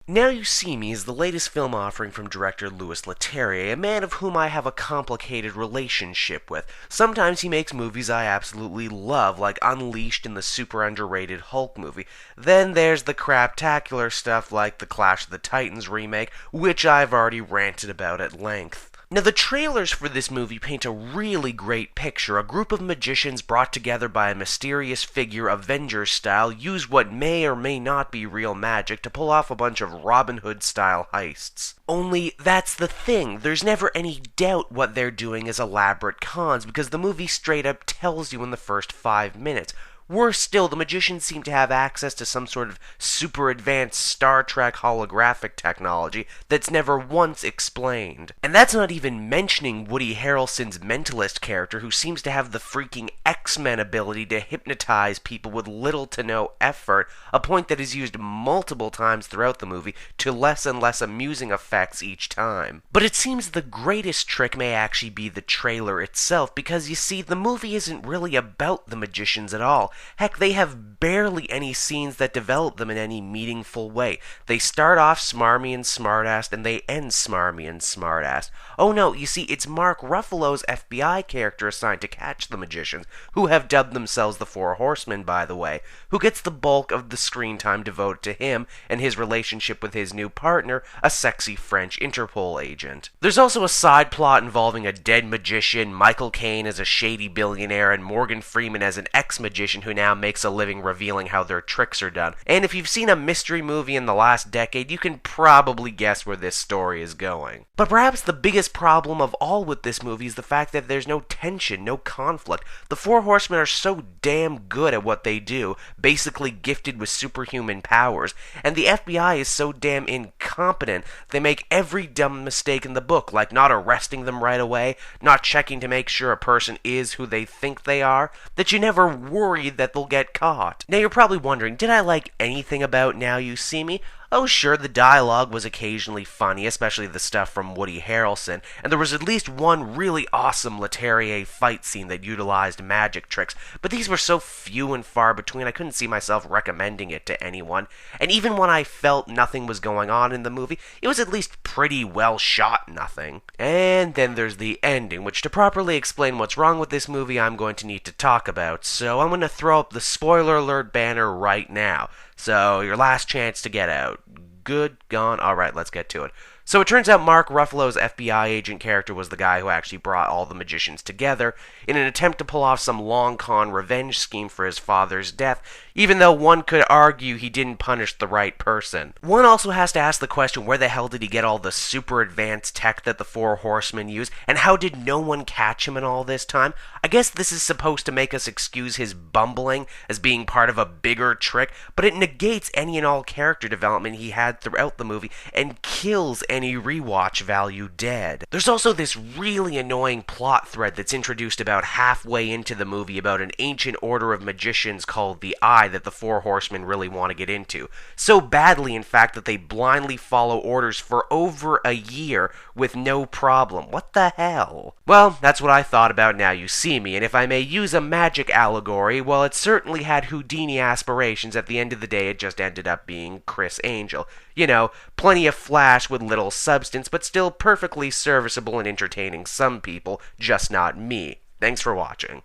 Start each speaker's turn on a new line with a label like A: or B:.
A: Now You See Me is the latest film offering from director Louis Leterrier, a man of whom I have a complicated relationship with. Sometimes he makes movies I absolutely love, like Unleashed and the super underrated Hulk movie. Then there's the craptacular stuff like the Clash of the Titans remake, which I've already ranted about at length. Now, the trailers for this movie paint a really great picture. A group of magicians brought together by a mysterious figure, Avengers style, use what may or may not be real magic to pull off a bunch of Robin Hood style heists. Only, that's the thing, there's never any doubt what they're doing is elaborate cons, because the movie straight up tells you in the first 5 minutes. Worse still, the magicians seem to have access to some sort of super advanced Star Trek holographic technology that's never once explained. And that's not even mentioning Woody Harrelson's mentalist character, who seems to have the freaking X-Men ability to hypnotize people with little to no effort, a point that is used multiple times throughout the movie to less and less amusing effects each time. But it seems the greatest trick may actually be the trailer itself, because you see, the movie isn't really about the magicians at all. Heck, they have barely any scenes that develop them in any meaningful way. They start off smarmy and smartass, and they end smarmy and smartass. Oh no, you see, it's Mark Ruffalo's FBI character assigned to catch the magicians, who have dubbed themselves the Four Horsemen, by the way, who gets the bulk of the screen time devoted to him and his relationship with his new partner, a sexy French Interpol agent. There's also a side plot involving a dead magician, Michael Caine as a shady billionaire, and Morgan Freeman as an ex-magician who now makes a living revealing how their tricks are done. And if you've seen a mystery movie in the last decade, you can probably guess where this story is going. But perhaps the biggest problem of all with this movie is the fact that there's no tension, no conflict. The Four Horsemen are so damn good at what they do, basically gifted with superhuman powers, and the FBI is so damn incompetent, they make every dumb mistake in the book, like not arresting them right away, not checking to make sure a person is who they think they are, that you never worry that they'll get caught. Now you're probably wondering, did I like anything about Now You See Me? Oh sure, the dialogue was occasionally funny, especially the stuff from Woody Harrelson, and there was at least one really awesome Leterrier fight scene that utilized magic tricks, but these were so few and far between I couldn't see myself recommending it to anyone, and even when I felt nothing was going on in the movie, it was at least pretty well shot nothing. And then there's the ending, which to properly explain what's wrong with this movie I'm going to need to talk about, so I'm going to throw up the spoiler alert banner right now. So, your last chance to get out. Good, gone, alright, let's get to it. So it turns out Mark Ruffalo's FBI agent character was the guy who actually brought all the magicians together in an attempt to pull off some long con revenge scheme for his father's death, even though one could argue he didn't punish the right person. One also has to ask the question, where the hell did he get all the super advanced tech that the Four Horsemen use, and how did no one catch him in all this time? I guess this is supposed to make us excuse his bumbling as being part of a bigger trick, but it negates any and all character development he had throughout the movie and kills any rewatch value dead. There's also this really annoying plot thread that's introduced about halfway into the movie about an ancient order of magicians called the Eye that the Four Horsemen really want to get into. So badly, in fact, that they blindly follow orders for over a year with no problem. What the hell? Well, that's what I thought about Now You See Me, and if I may use a magic allegory, well, it certainly had Houdini aspirations. At the end of the day, it just ended up being Chris Angel. You know, plenty of flash with little substance, but still perfectly serviceable and entertaining some people, just not me. Thanks for watching.